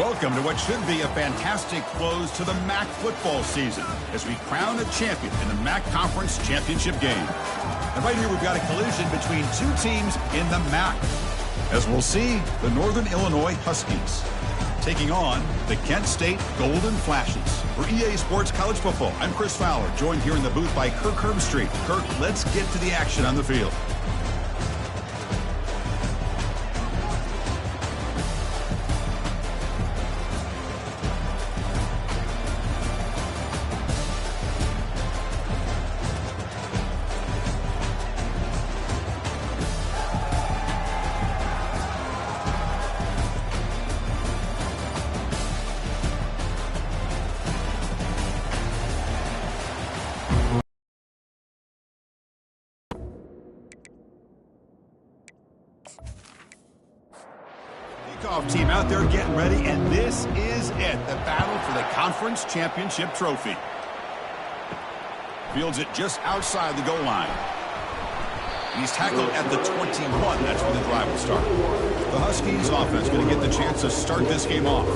Welcome to what should be a fantastic close to the MAC football season as we crown a champion in the MAC Conference Championship game. And right here we've got a collision between two teams in the MAC. As we'll see, the Northern Illinois Huskies taking on the Kent State Golden Flashes. For EA Sports College Football, I'm Chris Fowler, joined here in the booth by Kirk Herbstreit. Kirk, let's get to the action on the field. Team out there getting ready, and this is it, the battle for the conference championship trophy. Fields it just outside the goal line. And he's tackled at the 21. That's where the drive will start. The Huskies offense going to get the chance to start this game off.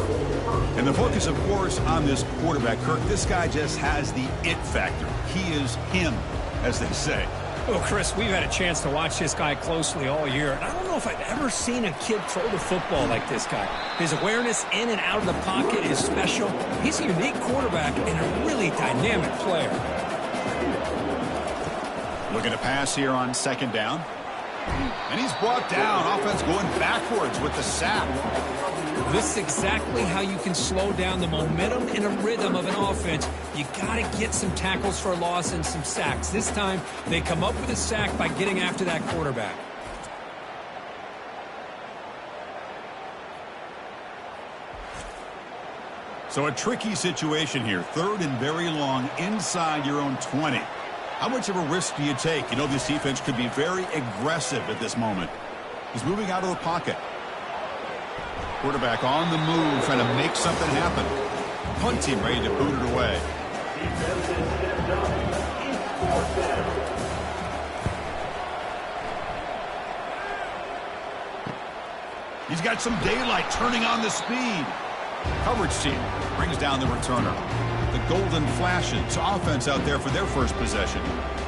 And the focus, of course, on this quarterback, Kirk. This guy just has the it factor. He is him, as they say. Well, Chris, we've had a chance to watch this guy closely all year, and I don't know if I've ever seen a kid throw the football like this guy. His awareness in and out of the pocket is special. He's a unique quarterback and a really dynamic player. Looking to pass here on second down. And he's brought down. Offense going backwards with the sack. This is exactly how you can slow down the momentum and a rhythm of an offense. You got to get some tackles for a loss and some sacks. This time, they come up with a sack by getting after that quarterback. So a tricky situation here. Third and very long inside your own 20. How much of a risk do you take? You know, this defense could be very aggressive at this moment. He's moving out of the pocket. Quarterback on the move, trying to make something happen. Punt team ready to boot it away. He's got some daylight, turning on the speed. Coverage team brings down the returner. The Golden Flashes offense out there for their first possession.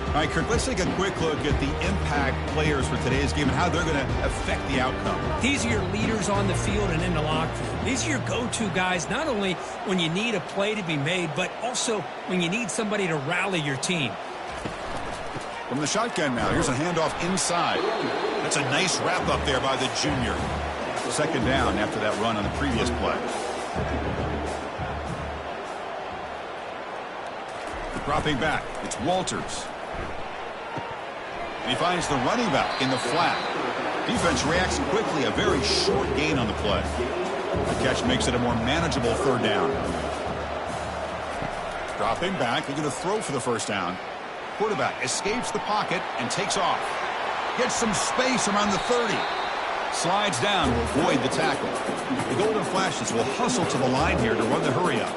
All right, Kirk, let's take a quick look at the impact players for today's game and how they're going to affect the outcome. These are your leaders on the field and in the locker room. These are your go-to guys, not only when you need a play to be made, but also when you need somebody to rally your team. From the shotgun now, here's a handoff inside. That's a nice wrap up there by the junior. Second down after that run on the previous play. Dropping back, it's Walters. And he finds the running back in the flat. Defense reacts quickly, a very short gain on the play. The catch makes it a more manageable third down. Dropping back, they're going to throw for the first down. Quarterback escapes the pocket and takes off. Gets some space around the 30. Slides down to avoid the tackle. The Golden Flashes will hustle to the line here to run the hurry up.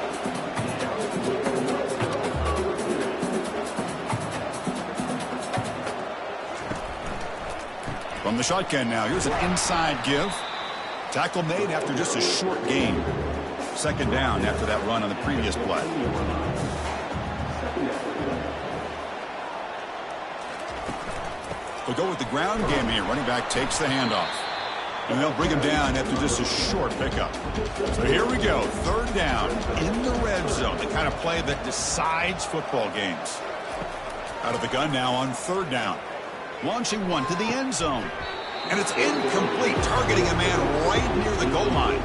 From the shotgun now, here's an inside give. Tackle made after just a short gain. Second down after that run on the previous play. They'll go with the ground game here. Running back takes the handoff. And they'll bring him down after just a short pickup. So here we go. Third down in the red zone. The kind of play that decides football games. Out of the gun now on third down. Launching one to the end zone. And it's incomplete, targeting a man right near the goal line.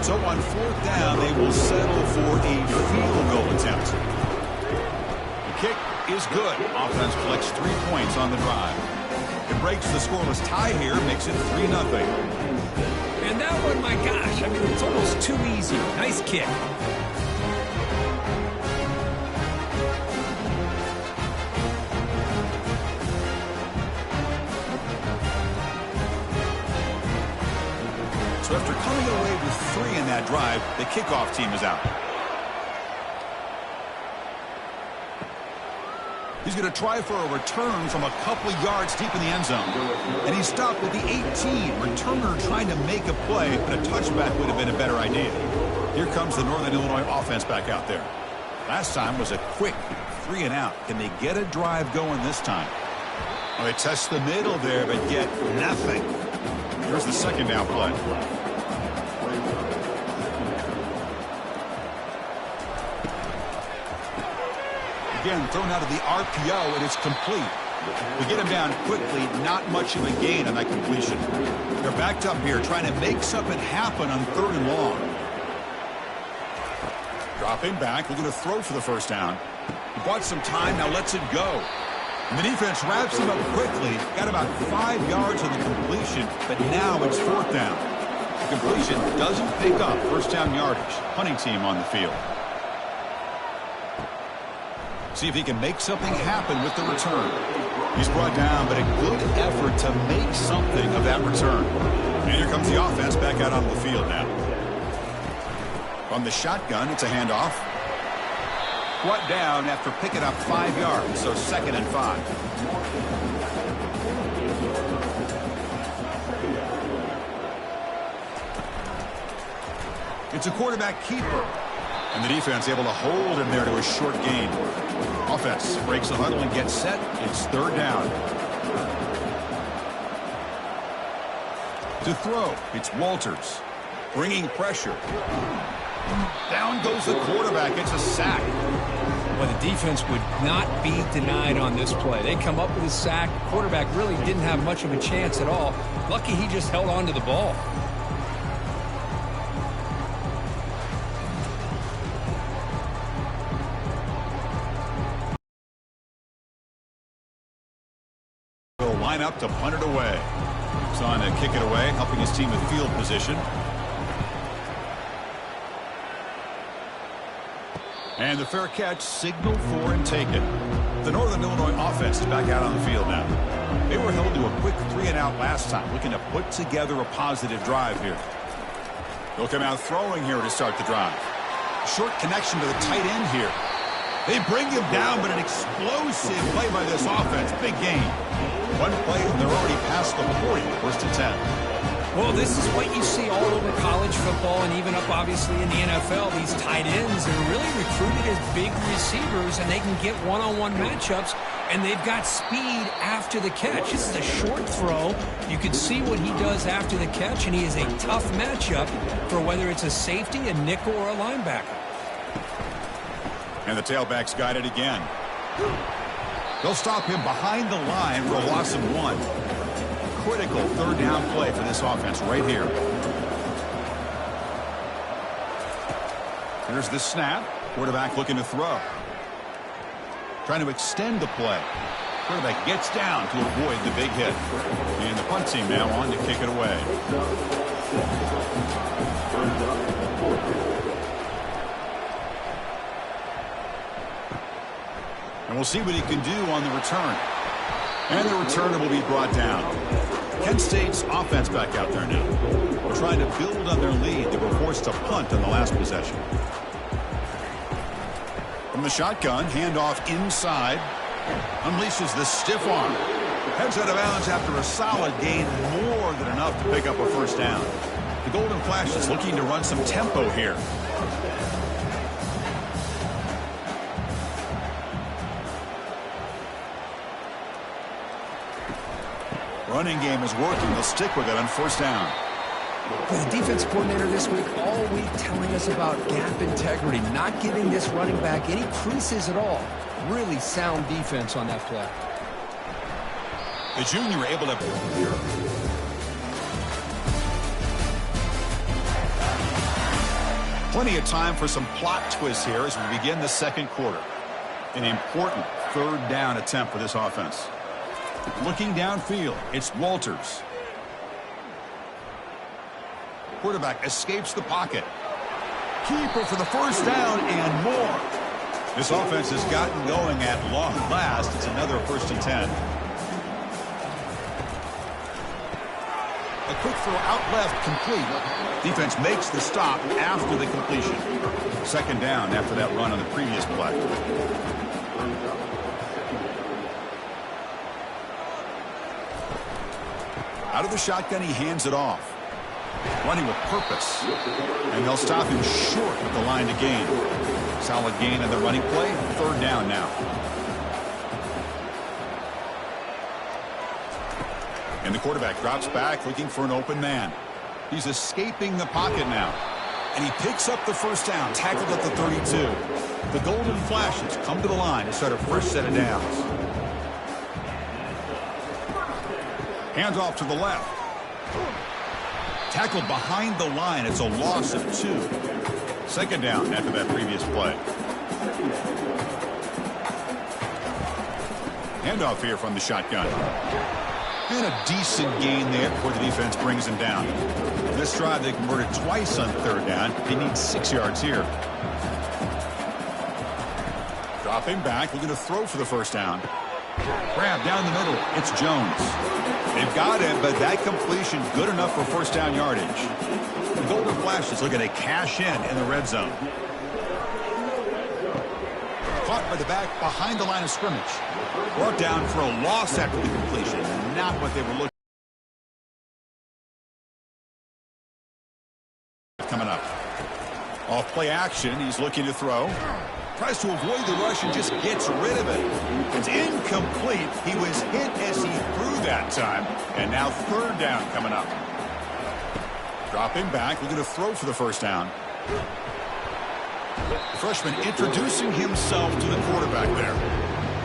So on fourth down, they will settle for a field goal attempt. The kick is good. Offense collects 3 points on the drive. It breaks the scoreless tie here, makes it 3-0. And that one, my gosh, I mean, it's almost too easy. Nice kick. So after coming away with 3 in that drive, the kickoff team is out. He's going to try for a return from a couple of yards deep in the end zone. And he's stopped at the 18. Returner trying to make a play, but a touchback would have been a better idea. Here comes the Northern Illinois offense back out there. Last time was a quick 3 and out. Can they get a drive going this time? Well, they test the middle there, but get nothing. Here's the second down play. Again, thrown out of the RPO, and it's complete. We get him down quickly, not much of a gain on that completion. They're backed up here, trying to make something happen on 3rd and long. Dropping back, looking to throw for the first down. He bought some time, now lets it go. And the defense wraps him up quickly. Got about 5 yards on the completion, but now it's 4th down. The completion doesn't pick up first down yardage. Punting team on the field. See if he can make something happen with the return. He's brought down, but a good effort to make something of that return. And here comes the offense back out onto the field now. From the shotgun, it's a handoff. Brought down after picking up 5 yards, so 2nd and 5. It's a quarterback keeper. And the defense able to hold him there to a short gain. Offense breaks the huddle and gets set. It's 3rd down. To throw, it's Walters. Bringing pressure. Down goes the quarterback. It's a sack. Well, the defense would not be denied on this play. They come up with a sack. Quarterback really didn't have much of a chance at all. Lucky he just held on to the ball. Will line up to punt it away. He's on to kick it away, helping his team with field position. And the fair catch signaled for and taken. The Northern Illinois offense is back out on the field now. They were held to a quick 3 and out last time, looking to put together a positive drive here. They'll come out throwing here to start the drive. Short connection to the tight end here. They bring him down, but an explosive play by this offense. Big gain. One play, and they're already past the 40, 1st and 10. Well, this is what you see all over college football and even up, obviously, in the NFL. These tight ends are really recruited as big receivers, and they can get one-on-one matchups, and they've got speed after the catch. This is a short throw. You can see what he does after the catch, and he is a tough matchup for whether it's a safety, a nickel, or a linebacker. And the tailback's got it again. They'll stop him behind the line for a loss of 1. Critical 3rd down play for this offense right here. Here's the snap. Quarterback looking to throw. Trying to extend the play. Quarterback gets down to avoid the big hit. And the punt team now on to kick it away. And we'll see what he can do on the return. And the returner will be brought down. Kent State's offense back out there now. They're trying to build on their lead. They were forced to punt on the last possession. From the shotgun, handoff inside. Unleashes the stiff arm. Heads out of bounds after a solid gain, more than enough to pick up a 1st down. The Golden Flash is looking to run some tempo here. Running game is working. They'll stick with it on 1st down. The defense coordinator this week all week telling us about gap integrity, not giving this running back any creases at all. Really sound defense on that play. The junior able to... Plenty of time for some plot twists here as we begin the 2nd quarter. An important 3rd down attempt for this offense. Looking downfield, it's Walters. Quarterback escapes the pocket. Keeper for the 1st down and more. This offense has gotten going at long last. It's another 1st and 10. A quick throw out left, complete. Defense makes the stop after the completion. 2nd down after that run on the previous play. Out of the shotgun, he hands it off. running with purpose. And they'll stop him short of the line to gain. Solid gain on the running play. Third down now. And the quarterback drops back looking for an open man. He's escaping the pocket now. And he picks up the first down, tackled at the 32. The Golden Flashes come to the line to start a fresh set of downs. Hands off to the left. Tackled behind the line. It's a loss of 2. Second down after that previous play. Handoff here from the shotgun. And a decent gain there before the defense brings him down. This drive, they converted twice on third down. They need 6 yards here. Dropping back, looking to throw for the first down. Grab down the middle. It's Jones. They've got him, but that completion good enough for first down yardage. The Golden Flashes looking to cash in the red zone. Caught by the back behind the line of scrimmage. Brought down for a loss after the completion. Not what they were looking for. Coming up. Off play action. He's looking to throw. Tries to avoid the rush and just gets rid of it. It's incomplete. He was hit as he threw that time. And now third down coming up. Dropping back. Looking to throw for the first down. The freshman introducing himself to the quarterback there.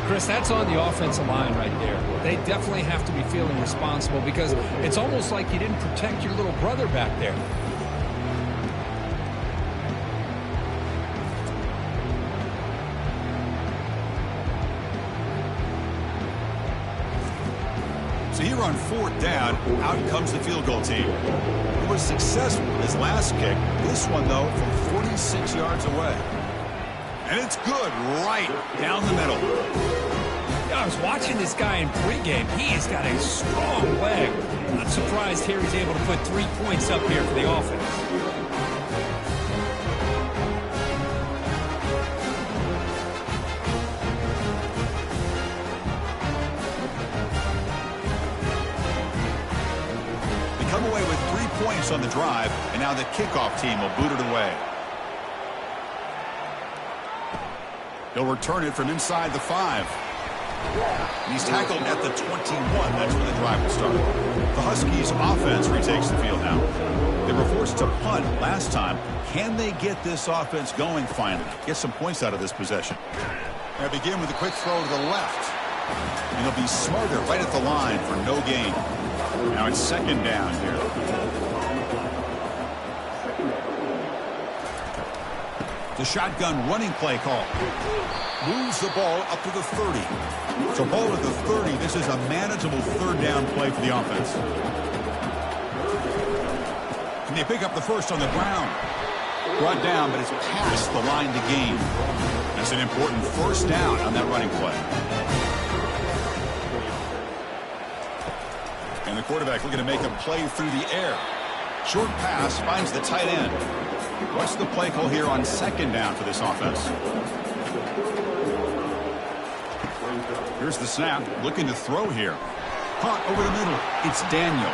Chris, that's on the offensive line right there. They definitely have to be feeling responsible because it's almost like you didn't protect your little brother back there. So here on fourth down, out comes the field goal team. He was successful in his last kick. This one, though, from 46 yards away. And it's good right down the middle. Yeah, I was watching this guy in pregame. He has got a strong leg. Not surprised here he's able to put 3 points up here for the offense. Come away with 3 points on the drive, and now the kickoff team will boot it away. He'll return it from inside the 5. And he's tackled at the 21. That's where the drive will start. The Huskies offense retakes the field now. They were forced to punt last time. Can they get this offense going finally? Get some points out of this possession. They begin with a quick throw to the left. And he'll be smarter right at the line for no gain. Now it's second down here. The shotgun running play call. Moves the ball up to the 30. So ball at the 30. This is a manageable third down play for the offense. And they pick up the first on the ground. Brought down, but it's past the line to gain. That's an important first down on that running play. And the quarterback looking to make a play through the air. Short pass finds the tight end. What's the play call here on second down for this offense? Here's the snap. Looking to throw here. Caught over the middle. It's Daniel.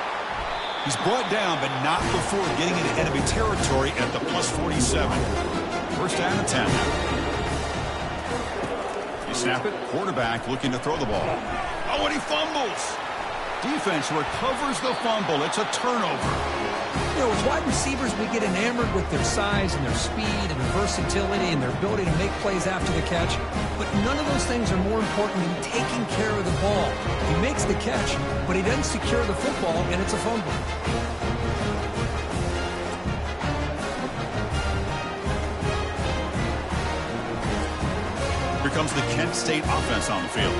He's brought down, but not before getting into enemy territory at the plus 47. First down and 10 now. You snap it. Quarterback looking to throw the ball. Oh, and he fumbles. Defense recovers the fumble. It's a turnover. You know, as wide receivers, we get enamored with their size and their speed and their versatility and their ability to make plays after the catch. But none of those things are more important than taking care of the ball. He makes the catch, but he doesn't secure the football, and it's a fumble. Here comes the Kent State offense on the field.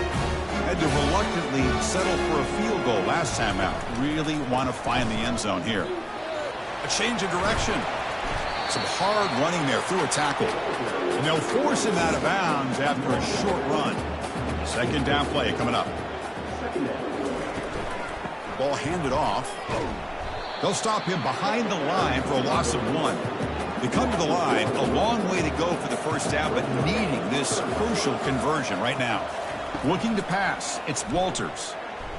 Had to reluctantly settle for a field goal last time out. Really want to find the end zone here. A change of direction. Some hard running there through a tackle. And they'll force him out of bounds after a short run. Second down play coming up. Ball handed off. They'll stop him behind the line for a loss of 1. They come to the line, a long way to go for the first down, but needing this crucial conversion right now. Looking to pass. It's Walters.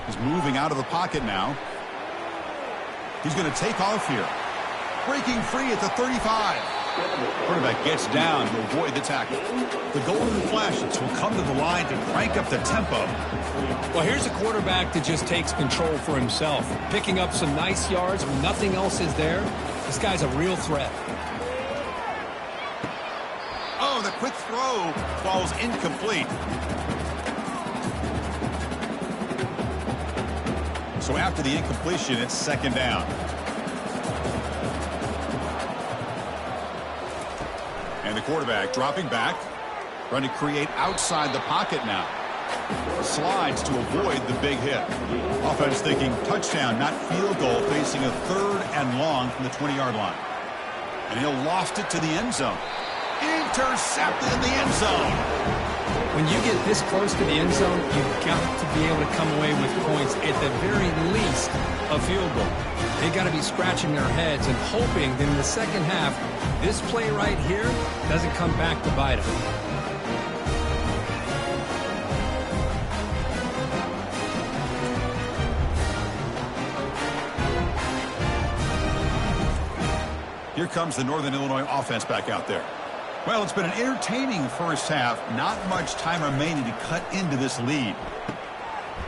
He's moving out of the pocket now. He's going to take off here. breaking free at the 35. Quarterback gets down to avoid the tackle. The Golden Flashes will come to the line to crank up the tempo. Well, here's a quarterback that just takes control for himself, picking up some nice yards when nothing else is there. This guy's a real threat. Oh, the quick throw falls incomplete. So after the incompletion, it's second down. And the quarterback dropping back, trying to create outside the pocket now. Slides to avoid the big hit. Offense thinking touchdown, not field goal, facing a 3rd and long from the 20-yard line. And he'll loft it to the end zone. Intercepted in the end zone. When you get this close to the end zone, you've got to be able to come away with points, at the very least, a field goal. They've got to be scratching their heads and hoping that in the second half, this play right here doesn't come back to bite them. Here comes the Northern Illinois offense back out there. Well, it's been an entertaining first half. Not much time remaining to cut into this lead.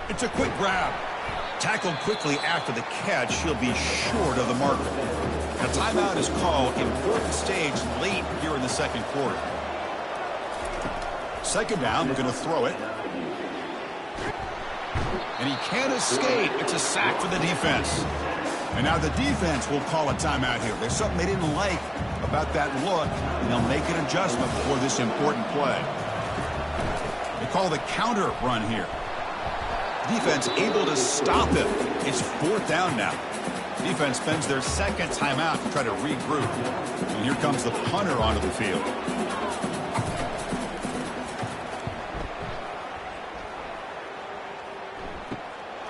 It's a quick grab. Tackled quickly after the catch. He'll be short of the marker. A timeout is called. Important stage late here in the second quarter. Second down, we're going to throw it. And he can't escape. It's a sack for the defense. And now the defense will call a timeout here. There's something they didn't like about that look, and they'll make an adjustment before this important play. They call the counter run here. Defense able to stop it. It's 4th down now. Defense spends their second timeout to try to regroup. And here comes the punter onto the field.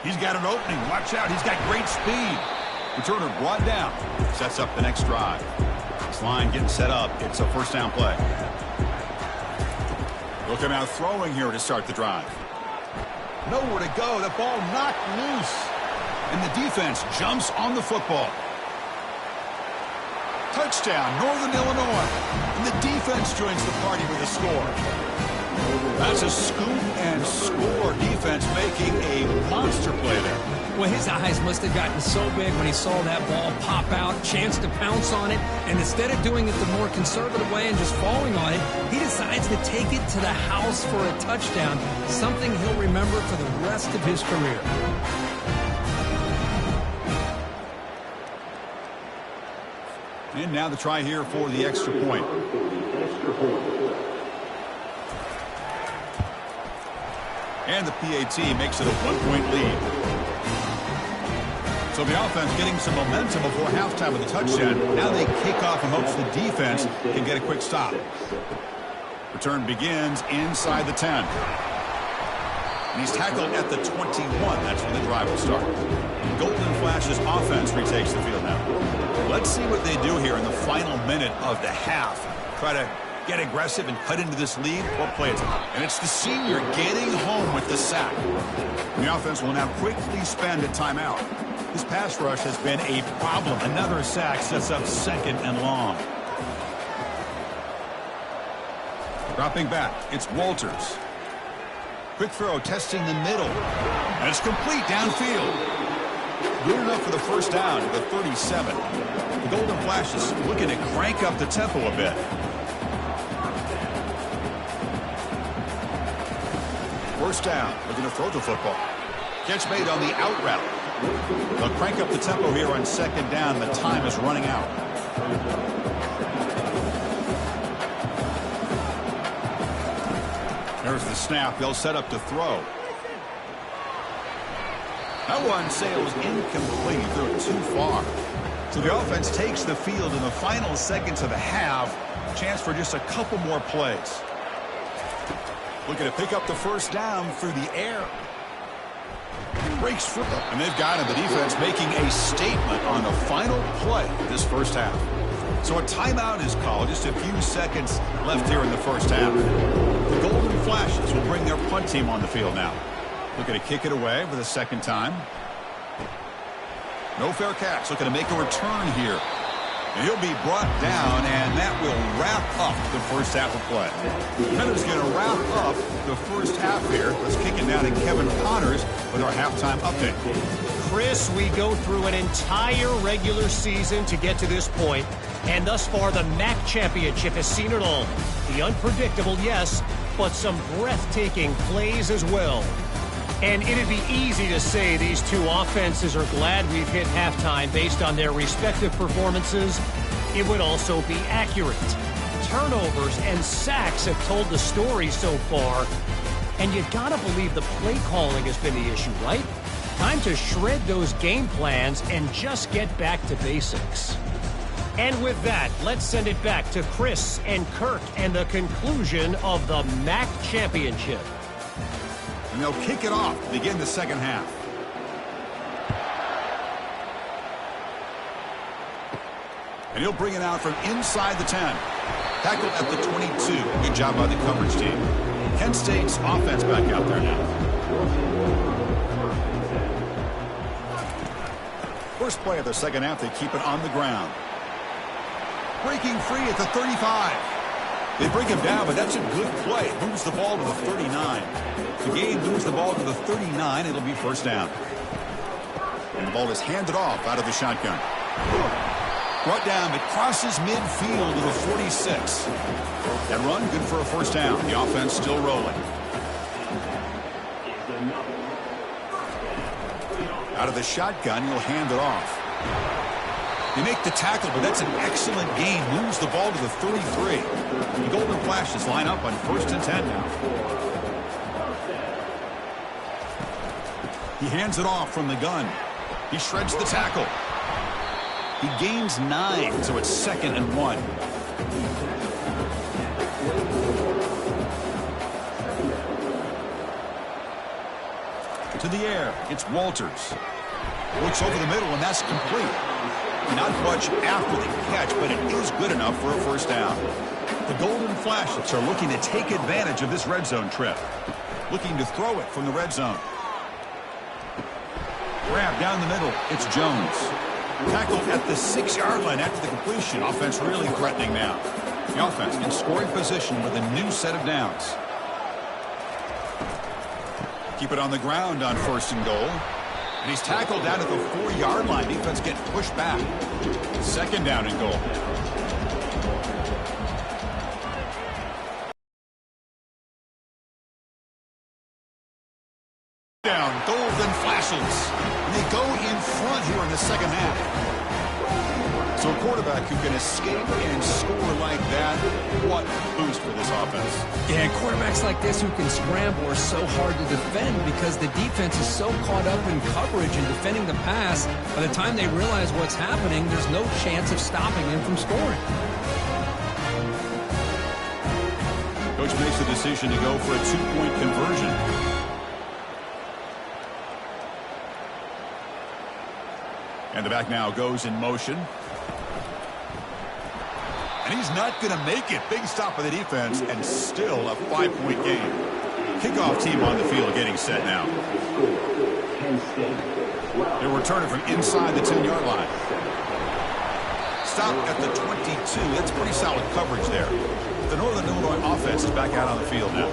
He's got an opening. Watch out. He's got great speed. Returner brought down. Sets up the next drive. This line getting set up. It's a first down play. Looking out throwing here to start the drive. Nowhere to go. The ball knocked loose. And the defense jumps on the football. Touchdown, Northern Illinois. And the defense joins the party with a score. That's a scoop and score. Defense making a monster play there. Well, his eyes must have gotten so big when he saw that ball pop out, chance to pounce on it, and instead of doing it the more conservative way and just falling on it, he decides to take it to the house for a touchdown, something he'll remember for the rest of his career. And now the try here for the extra point. And the PAT makes it a 1-point lead. So the offense getting some momentum before halftime with a touchdown. Now they kick off and hopes the defense can get a quick stop. Return begins inside the 10. And he's tackled at the 21. That's when the drive will start. Golden Flash's offense retakes the field now. Let's see what they do here in the final minute of the half. Try to get aggressive and cut into this lead. What play is it? And it's the senior getting home with the sack. And the offense will now quickly spend a timeout. This pass rush has been a problem. Another sack sets up 2nd and long. Dropping back, it's Walters. Quick throw, testing the middle. And it's complete downfield. Good enough for the first down to the 37. The Golden Flashes looking to crank up the tempo a bit. First down, looking to throw the football. Catch made on the out route. They'll crank up the tempo here on second down. The time is running out. There's the snap. They'll set up to throw. That one sails incomplete. Threw it too far. So the offense takes the field in the final seconds of the half. Chance for just a couple more plays. Looking to pick up the first down through the air. Breaks free. And they've got him. The defense making a statement on the final play of this first half. So a timeout is called. Just a few seconds left here in the first half. The Golden Flashes will bring their punt team on the field now. Looking to kick it away for the second time. No fair catch. Looking to make a return here. And he'll be brought down, and that will wrap up the first half of play. Kenner's going to wrap up the first half here. Let's kick it down to Kevin Connors with our halftime update. Chris, we go through an entire regular season to get to this point, and thus far the MAC championship has seen it all. The unpredictable, yes, but some breathtaking plays as well. And it'd be easy to say these two offenses are glad we've hit halftime based on their respective performances. It would also be accurate. Turnovers and sacks have told the story so far. And you gotta believe the play calling has been the issue, right? Time to shred those game plans and just get back to basics. And with that, let's send it back to Chris and Kirk and the conclusion of the MAC championship. And they'll kick it off to begin the second half. And he'll bring it out from inside the 10. Tackle at the 22. Good job by the coverage team. Kent State's offense back out there now. First play of the second half, they keep it on the ground. Breaking free at the 35. They bring him down, but that's a good play. Moves the ball to the 39. The game moves the ball to the 39. It'll be first down. And the ball is handed off out of the shotgun. Brought down, it crosses midfield to the 46. That run, good for a first down. The offense still rolling. Out of the shotgun, he'll hand it off. They make the tackle, but that's an excellent game. Moves the ball to the 33. The Golden Flashes line up on 1st and 10 now. He hands it off from the gun. He shreds the tackle. He gains 9, so it's 2nd and 1. To the air, it's Walters. Looks over the middle, and that's complete. Not much after the catch, but it is good enough for a first down. The Golden Flashes are looking to take advantage of this red zone trip. Looking to throw it from the red zone. Grab down the middle. It's Jones. Tackled at the 6-yard line after the completion. Offense really threatening now. The offense in scoring position with a new set of downs. Keep it on the ground on 1st and goal. And he's tackled down at the 4-yard line. Defense getting pushed back. 2nd down and goal. Down, Golden Flashes. And they go in front here in the second half. So a quarterback who can escape and score like that, what a boost for this offense. Yeah, quarterbacks like this who can scramble are so hard to defend because the defense is so caught up in coverage and defending the pass. By the time they realize what's happening, there's no chance of stopping him from scoring. Coach makes the decision to go for a 2-point conversion. And the back now goes in motion. And he's not going to make it. Big stop by the defense, and still a 5-point game. Kickoff team on the field getting set now. They'll return it from inside the 10-yard line. Stop at the 22. That's pretty solid coverage there. The Northern Illinois offense is back out on the field now.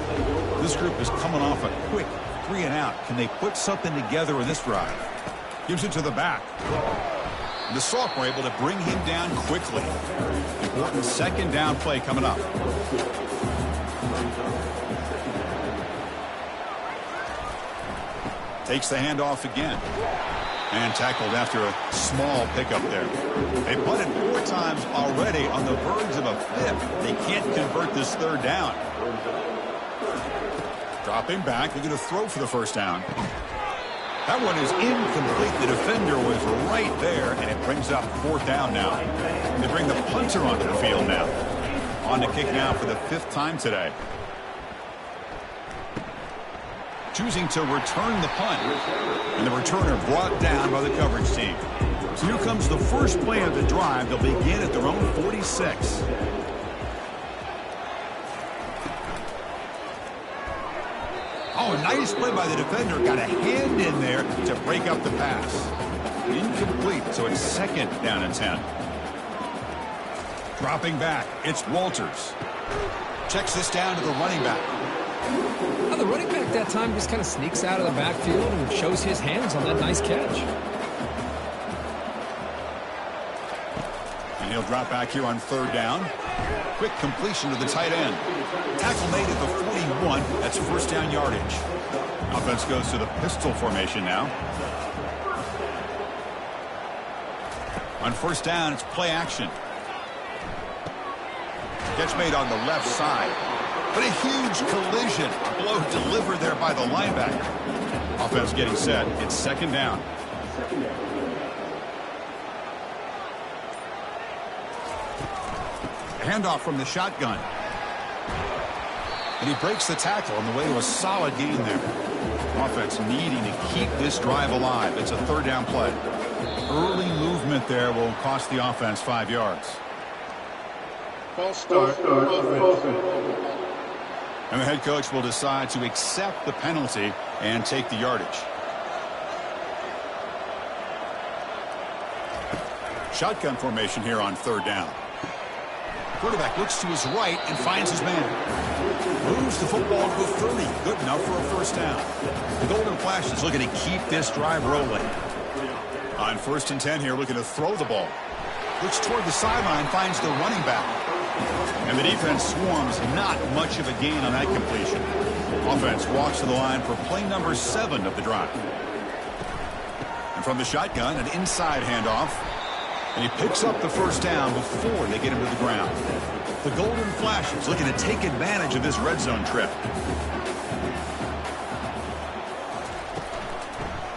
This group is coming off a quick 3-and-out. Can they put something together in this drive? Gives it to the back. The sophomore able to bring him down quickly. Important 2nd down play coming up. Takes the handoff again. And tackled after a small pickup there. They punted 4 times already, on the verge of a 5th. They can't convert this 3rd down. Dropping back, looking to throw for the first down. That one is incomplete. The defender was right there, and it brings up 4th down now. They bring the punter onto the field now. On to kick now for the 5th time today. Choosing to return the punt. And the returner brought down by the coverage team. So here comes the first play of the drive. They'll begin at their own 46. Oh, nice play by the defender. Got a hand in there to break up the pass. Incomplete, so it's 2nd down and 10. Dropping back, it's Walters. Checks this down to the running back. Now, the running back that time just kind of sneaks out of the backfield and shows his hands on that nice catch. And he'll drop back here on third down. Quick completion to the tight end. Tackle made at the 41. That's first down yardage. Offense goes to the pistol formation now. On first down, it's play action. Catch made on the left side. But a huge collision. Blow delivered there by the linebacker. Offense getting set. It's second down. Handoff from the shotgun. And he breaks the tackle on the way to a solid gain there. Offense needing to keep this drive alive. It's a third down play. Early movement there will cost the offense 5 yards. False start. And the head coach will decide to accept the penalty and take the yardage. Shotgun formation here on third down. Quarterback looks to his right and finds his man. Moves the football to the 30. Good enough for a first down. The Golden Flash is looking to keep this drive rolling. On 1st and 10 here, looking to throw the ball. Looks toward the sideline, finds the running back. And the defense swarms. Not much of a gain on that completion. Offense walks to the line for play number 7 of the drive. And from the shotgun, an inside handoff. And he picks up the first down before they get him to the ground. The Golden Flashes looking to take advantage of this red zone trip.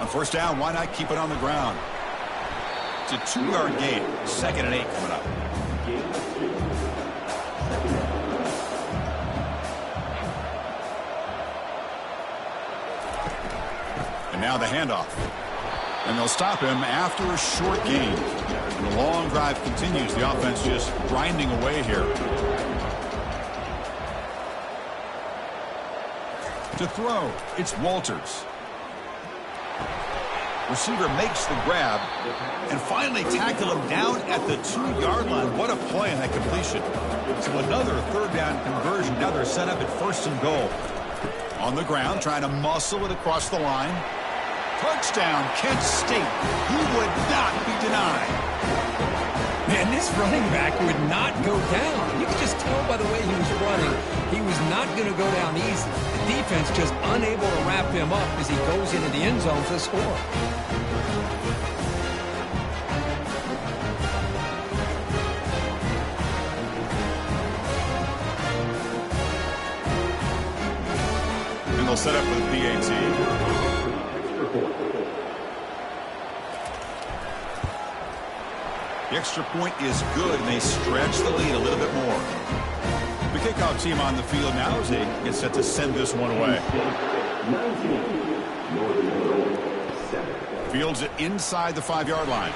On first down, why not keep it on the ground? It's a 2-yard gain. 2nd and 8 coming up. And now the handoff. And they'll stop him after a short gain. And the long drive continues. The offense just grinding away here. To throw, it's Walters. Receiver makes the grab and finally tackle him down at the 2-yard line. What a play in that completion. So another third down conversion. Now they're set up at 1st and goal. On the ground, trying to muscle it across the line. Touchdown, Kent State. He would not be denied. Man, this running back would not go down. You could just tell by the way he was running, he was not going to go down easy. The defense just unable to wrap him up as he goes into the end zone for the score. And they'll set up with PAT. The extra point is good, and they stretch the lead a little bit more. The kickoff team on the field now as they get set to send this one away. Fields it inside the 5-yard line.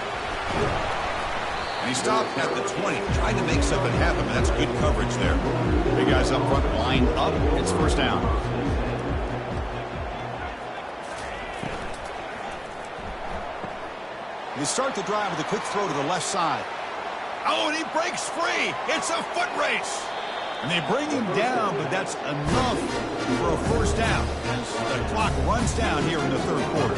And he stopped at the 20, trying to make something happen, but that's good coverage there. Big guys up front lined up. It's first down. They start the drive with a quick throw to the left side. Oh, and he breaks free. It's a foot race. And they bring him down, but that's enough for a first down as the clock runs down here in the third quarter.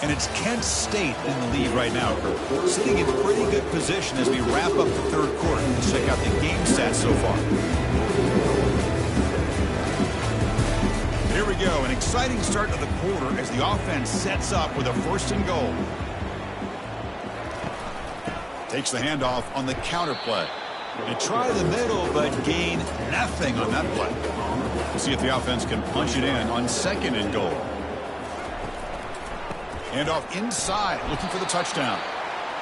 And it's Kent State in the lead right now, sitting in pretty good position as we wrap up the third quarter. Let's check out the game stats so far. Here we go, an exciting start to the quarter as the offense sets up with a 1st and goal. Takes the handoff on the counter play. They try the middle, but gain nothing on that play. We'll see if the offense can punch it in on 2nd and goal. Handoff inside, looking for the touchdown.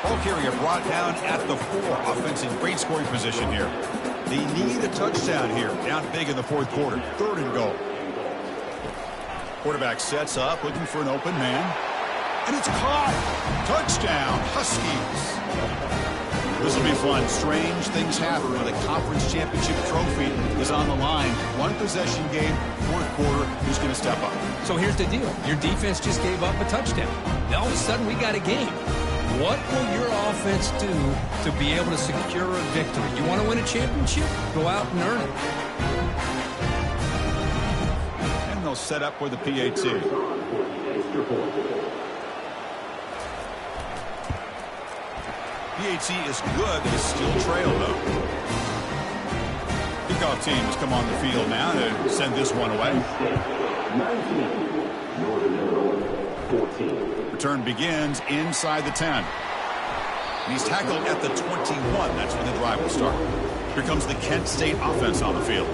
Ball carrier brought down at the 4. Offense in great scoring position here. They need a touchdown here. Down big in the fourth quarter. 3rd and goal. Quarterback sets up, looking for an open man. And it's caught. Touchdown, Huskies. This will be fun. Strange things happen when the conference championship trophy is on the line. One possession game, fourth quarter. Who's going to step up? So here's the deal. Your defense just gave up a touchdown. Now all of a sudden we got a game. What will your offense do to be able to secure a victory? You want to win a championship? Go out and earn it. And they'll set up for the PAT. PAT is good. They still trail, though. Kickoff team has come on the field now to send this one away. 14. Return begins inside the 10. And he's tackled at the 21. That's when the drive will start. Here comes the Kent State offense on the field.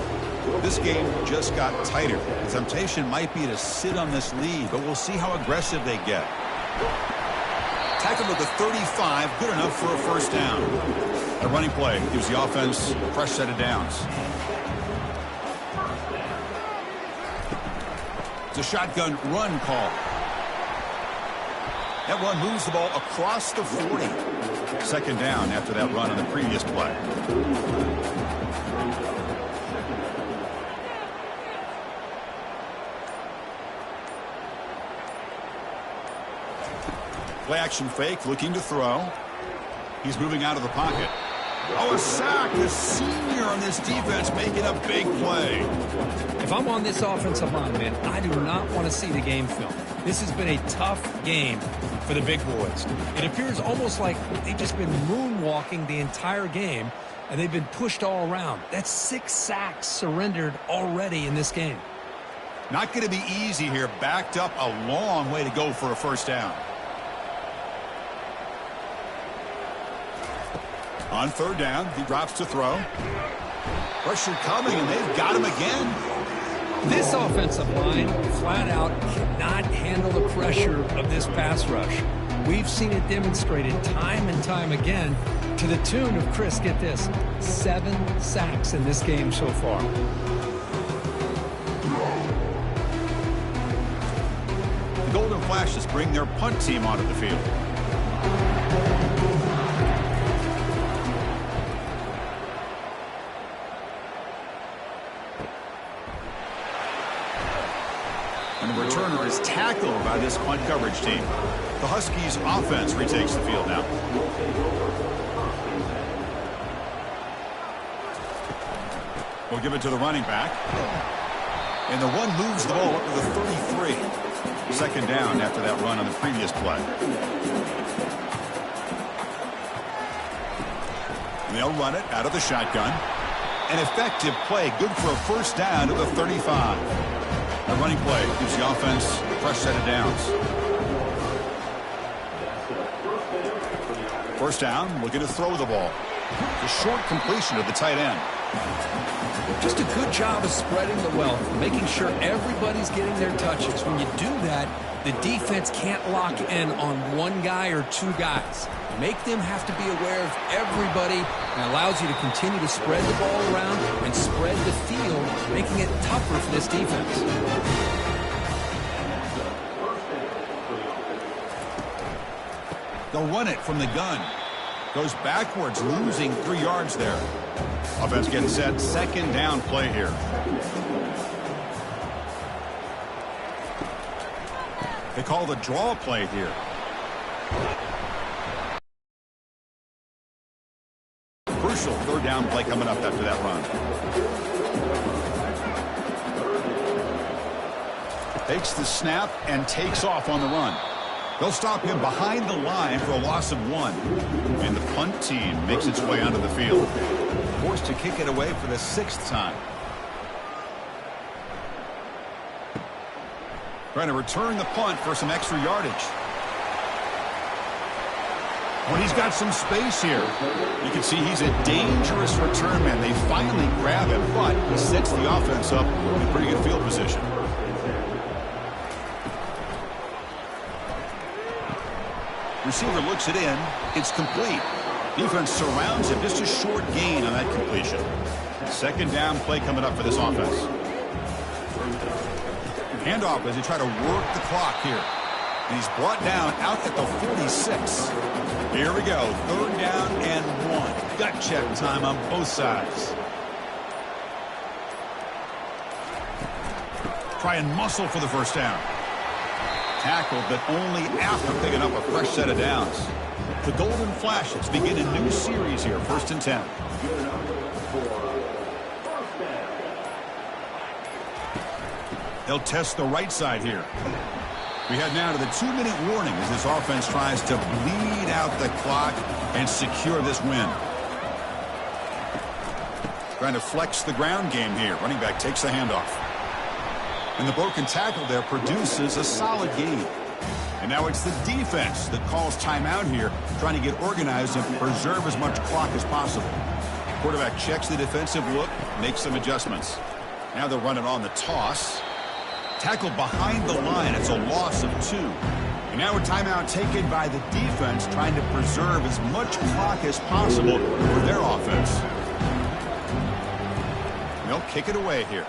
This game just got tighter. The temptation might be to sit on this lead, but we'll see how aggressive they get. Tackled at the 35, good enough for a first down. The running play gives the offense a fresh set of downs. It's a shotgun run call. That run moves the ball across the 40. Second down after that run on the previous play. Play action fake, looking to throw. He's moving out of the pocket. Oh, a sack. The senior on this defense making a big play. If I'm on this offensive line, man, I do not want to see the game film. This has been a tough game for the big boys. It appears almost like they've just been moonwalking the entire game, and they've been pushed all around. That's 6 sacks surrendered already in this game. Not going to be easy here. Backed up a long way to go for a first down. On third down, he drops to throw. Pressure coming, and they've got him again. This offensive line flat out cannot handle the pressure of this pass rush. We've seen it demonstrated time and time again to the tune of, Chris, get this, 7 sacks in this game so far. The Golden Flashes bring their punt team onto the field. And the returner is tackled by this punt coverage team. The Huskies offense retakes the field now. We'll give it to the running back. And the one moves the ball up to the 33. Second down after that run on the previous play. They'll run it out of the shotgun. An effective play, good for a first down to the 35. The running play gives the offense a fresh set of downs. First down, looking to throw the ball. The short completion of the tight end. Just a good job of spreading the wealth, making sure everybody's getting their touches. When you do that, the defense can't lock in on one guy or 2 guys. Make them have to be aware of everybody, and allows you to continue to spread the ball around and spread the field, making it tougher for this defense. They'll run it from the gun. Goes backwards, losing 3 yards there. Offense getting set. Second down play here. They call the draw play here. Crucial third down play coming up after that run. Takes the snap and takes off on the run. They'll stop him behind the line for a loss of 1. And the punt team makes its way onto the field. Forced to kick it away for the 6th time. Trying to return the punt for some extra yardage. When he's got some space here, you can see he's a dangerous return man. They finally grab him, but he sets the offense up in pretty good field position. Receiver looks it in. It's complete. Defense surrounds him. Just a short gain on that completion. Second down play coming up for this offense. Handoff as they try to work the clock here. And he's brought down out at the 46. Here we go. 3rd down and 1. Gut check time on both sides. Try and muscle for the first down. Tackled, but only after picking up a fresh set of downs. The Golden Flashes begin a new series here. 1st and 10. They'll test the right side here. We head now to the 2-minute warning as this offense tries to bleed out the clock and secure this win. Trying to flex the ground game here. Running back takes the handoff. And the broken tackle there produces a solid gain. And now it's the defense that calls timeout here, trying to get organized and preserve as much clock as possible. Quarterback checks the defensive look, makes some adjustments. Now they'll run it on the toss. Tackled behind the line. It's a loss of 2. And now a timeout taken by the defense, trying to preserve as much clock as possible for their offense. And they'll kick it away here.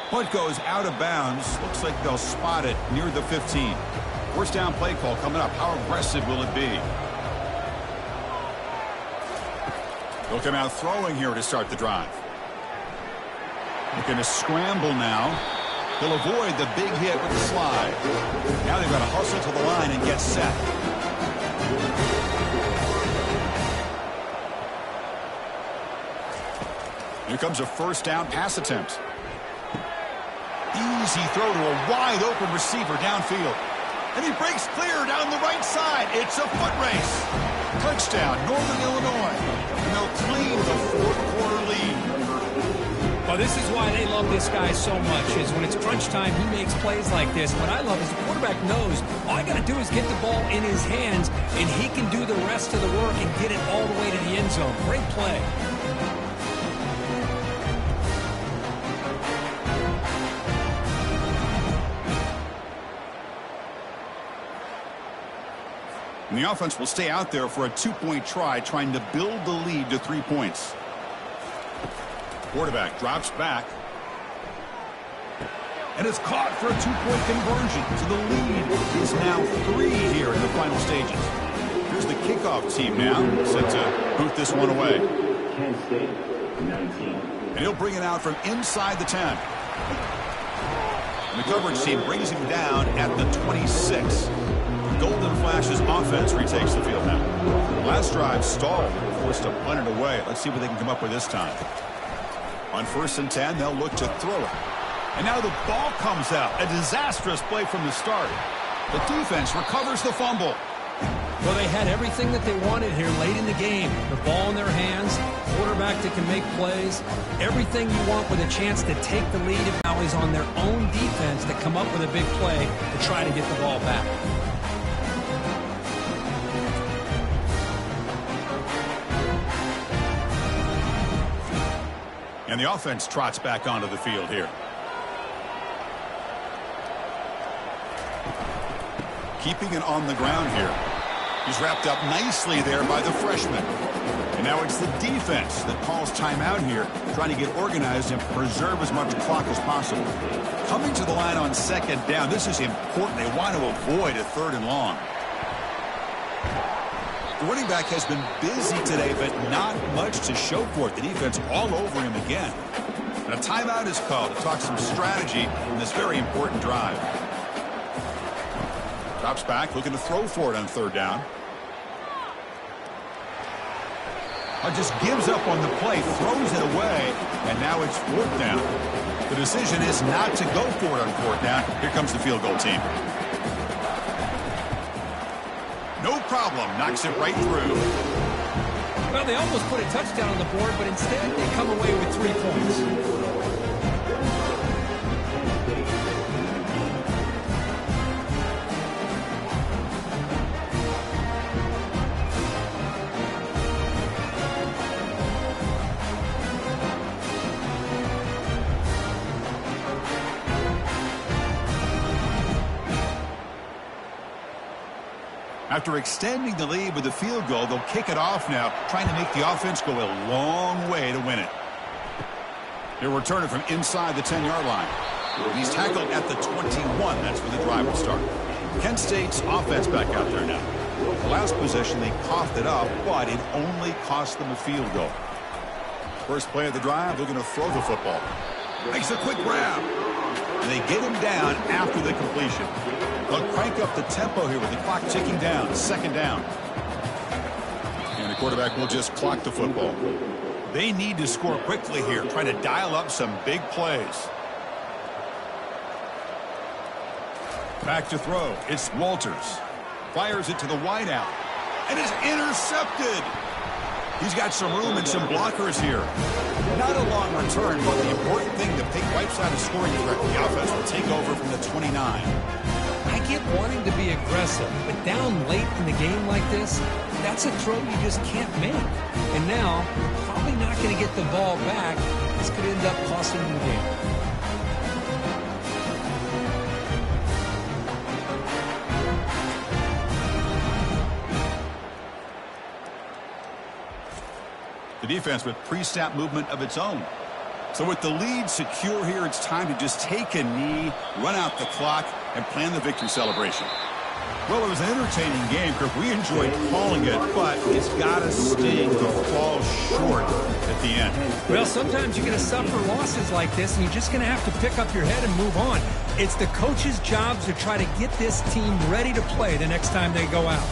Punt goes out of bounds. Looks like they'll spot it near the 15. 1st down play call coming up. How aggressive will it be? They'll come out throwing here to start the drive. Looking to scramble now. They'll avoid the big hit with the slide. Now they've got to hustle to the line and get set. Here comes a 1st down pass attempt. Easy throw to a wide open receiver downfield. And he breaks clear down the right side. It's a foot race. Touchdown, Northern Illinois. And they'll claim the 4th quarter lead. Well, this is why they love this guy so much, is when it's crunch time, he makes plays like this. What I love is the quarterback knows all I got to do is get the ball in his hands, and he can do the rest of the work and get it all the way to the end zone. Great play. And the offense will stay out there for a 2-point try, trying to build the lead to 3 points. Quarterback drops back. And it's caught for a 2-point conversion. So the lead is now 3 here in the final stages. Here's the kickoff team now, set to boot this one away. And he'll bring it out from inside the 10. And the coverage team brings him down at the 26. The Golden Flashes offense retakes the field now. Last drive stalled, forced to punt it away. Let's see what they can come up with this time. On 1st and 10, they'll look to throw it. And now the ball comes out. A disastrous play from the start. The defense recovers the fumble. Well, they had everything that they wanted here late in the game. The ball in their hands, quarterback that can make plays. Everything you want with a chance to take the lead now is on their own defense to come up with a big play to try to get the ball back. And the offense trots back onto the field here. Keeping it on the ground here. He's wrapped up nicely there by the freshman. And now it's the defense that calls timeout here, trying to get organized and preserve as much clock as possible. Coming to the line on 2nd down. This is important. They want to avoid a 3rd and long. The running back has been busy today, but not much to show for it. The defense all over him again. And a timeout is called to talk some strategy in this very important drive. Drops back, looking to throw for it on 3rd down. Just gives up on the play, throws it away, and now it's 4th down. The decision is not to go for it on 4th down. Here comes the field goal team. No problem, knocks it right through. Well, they almost put a touchdown on the board, but instead they come away with 3 points. After extending the lead with a field goal, they'll kick it off now, trying to make the offense go a long way to win it. They'll return it from inside the 10-yard line. He's tackled at the 21. That's where the drive will start. Kent State's offense back out there now. The last possession, they coughed it up, but it only cost them a field goal. First play of the drive, they're going to throw the football. Makes a quick grab. And they get him down after the completion. They'll crank up the tempo here with the clock ticking down. Second down. And the quarterback will just clock the football. They need to score quickly here, trying to dial up some big plays. Back to throw. It's Walters. Fires it to the wideout. And is intercepted. He's got some room and some blockers here. Not a long return, but the important thing, the pick wipes out a scoring threat. The offense will take over from the 29. I get wanting to be aggressive, but down late in the game like this, that's a throw you just can't make. And now, probably not going to get the ball back. This could end up costing them the game. The defense with pre-snap movement of its own. So with the lead secure here, it's time to just take a knee, run out the clock, and plan the victory celebration. Well, it was an entertaining game, Kirk. We enjoyed calling it, but it's got to sting to fall short at the end. Well, sometimes you're going to suffer losses like this, and you're just going to have to pick up your head and move on. It's the coach's job to try to get this team ready to play the next time they go out.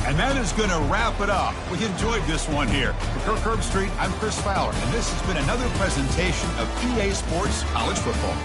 And that is going to wrap it up. We enjoyed this one here. For Kirk Herbstreit, I'm Chris Fowler, and this has been another presentation of EA Sports College Football.